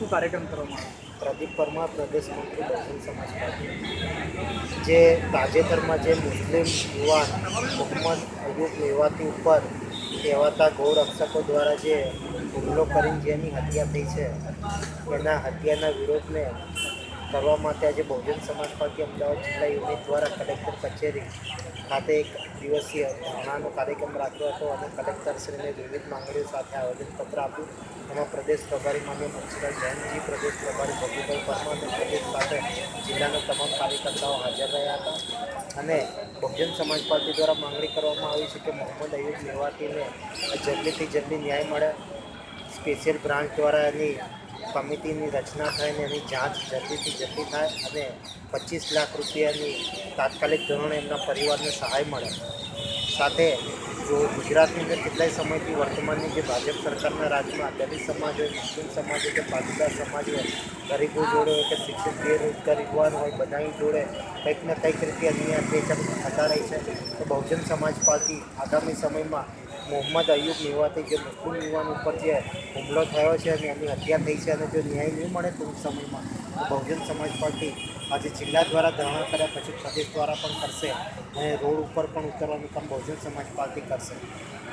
શું કાર્યક્રમ કરવામાં આવ્યો? પ્રદીપ પરમાર, પ્રદેશ મંત્રી, બહુજન સમાજ પાર્ટી, જે તાજેતરમાં જે મુસ્લિમ યુવાન મોહમ્મદ અયુબ મેવાતી ઉપર કહેવાતા ગૌરક્ષકો દ્વારા જે હુમલો કરીને જેની હત્યા થઈ છે, એના હત્યાના વિરોધને કરવા માટે આજે બહુજન સમાજ પાર્ટી અમદાવાદ જિલ્લા યુનિટ દ્વારા કલેક્ટર કચેરી ખાતે એક દિવસીય ધરણાનો કાર્યક્રમ રાખ્યો હતો અને કલેક્ટરશ્રીને વિવિધ માંગણીઓ સાથે આવેદનપત્ર આપ્યું. એમાં પ્રદેશ પ્રભારી માન્ય મનસુખભાઈ જૈનજી, પ્રદેશ પ્રભારી ભગુભાઈ પરમાર અને પ્રદેશ સાથે જિલ્લાના તમામ કાર્યકર્તાઓ હાજર રહ્યા હતા. અને બહુજન સમાજ પાર્ટી દ્વારા માંગણી કરવામાં આવી છે કે મોહમ્મદ અયુબ મેવાતીને જલ્દીથી જલ્દી ન્યાય મળે, સ્પેશિયલ બ્રાન્ચ દ્વારા એની કમિટીની રચના થાય અને એની જાંચ જલ્દીથી જલ્દી થાય અને 25 લાખ રૂપિયાની તાત્કાલિક ધોરણે એમના પરિવારને સહાય મળે. સાથે જો ગુજરાતની અંદર કેટલાય સમયથી વર્તમાનની જે ભાજપ સરકારના રાજમાં દલિત સમાજ હોય, મુસ્લિમ સમાજ હોય કે પાટીદાર સમાજ હોય, ગરીબો જોડે હોય કે શિક્ષિત બેરોજગાર યુવાન હોય, બધાની જોડે કંઈક ને કંઈક રીતે અન્ય અત્યાચાર થતા રહી છે. તો બહુજન સમાજ પાર્ટી આગામી સમયમાં મોહમ્મદ અયુબ મેવાતી જે મુસ્લિમ યુવાન ઉપર જે હુમલો થયો છે અને એની હત્યા થઈ છે અને જો ન્યાય નહીં મળે ટૂંક સમયમાં તો બહુજન સમાજ પાર્ટી આજે જિલ્લા દ્વારા ધરણા કર્યા પછી પ્રદેશ દ્વારા પણ કરશે અને રોડ ઉપર પણ ઉતરવાનું કામ બહુજન સમાજ પાર્ટી કરશે.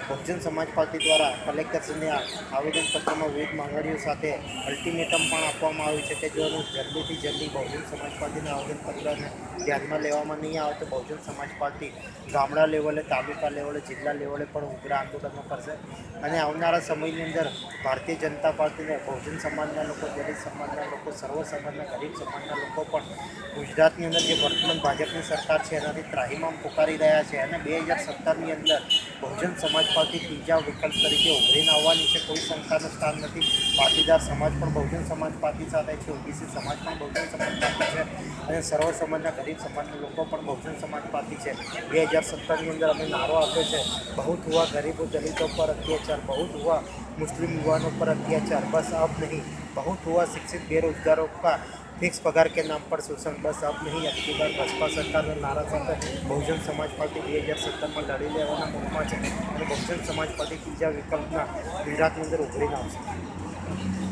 બહુજન સમાજ પાર્ટી દ્વારા કલેક્ટરશ્રીને આવેદનપત્રમાં વિવિધ માંગણીઓ સાથે અલ્ટિમેટમ પણ આપવામાં આવ્યું છે કે જો જલ્દીથી જલ્દી બહુજન સમાજ પાર્ટીના આવેદનપત્રને ધ્યાનમાં લેવામાં નહીં આવે તો બહુજન સમાજ પાર્ટી ગામડા લેવલે, તાલુકા લેવલે, જિલ્લા લેવલે પણ ઉગ્ર આંદોલનો કરશે. અને આવનારા સમયની અંદર ભારતીય જનતા પાર્ટીને બહુજન સમાજના લોકો, દલિત સમાજના લોકો, સર્વ સમાજના, ગરીબ સમાજના લોકો પણ ગુજરાતની અંદર જે વર્તમાન ભાજપની સરકાર છે એનાથી ત્રાહિમામ પુકારી રહ્યા છે અને 2017ની અંદર બહુજન સમાજ પાર્ટી ત્રીજા વિકલ્પ તરીકે ઉભરીને આવવાની છે. કોઈ શંકાનું સ્થાન નથી. પાટીદાર સમાજ પણ બહુજન સમાજ પાર્ટી સાથે છે, ઓબીસી સમાજ પણ બહુજન સમાજ પાર્ટી છે અને સર્વ સમાજના, ગરીબ સમાજના લોકો પણ બહુજન સમાજ પાર્ટી છે. 2017ની અંદર અમે નારો આપ્યો છે, बहुत हुआ गरीबों दलितों पर अत्याचार, बहुत हुआ मुस्लिम युवानों पर अत्याचार, बस अब नहीं. बहुत हुआ शिक्षित बेरोजगारों का फिक्स पगार के नाम पर शोषण, बस अब नहीं. अबकी बार भाजपा सरकाરના નારા સાથે બહુજન સમાજ પાર્ટી 2017માં લડી લેવાના મૂડમાં છે અને બહુજન સમાજ પાર્ટી ત્રીજા વિકલ્પના ગુજરાતની અંદર ઉભરીને આવશે.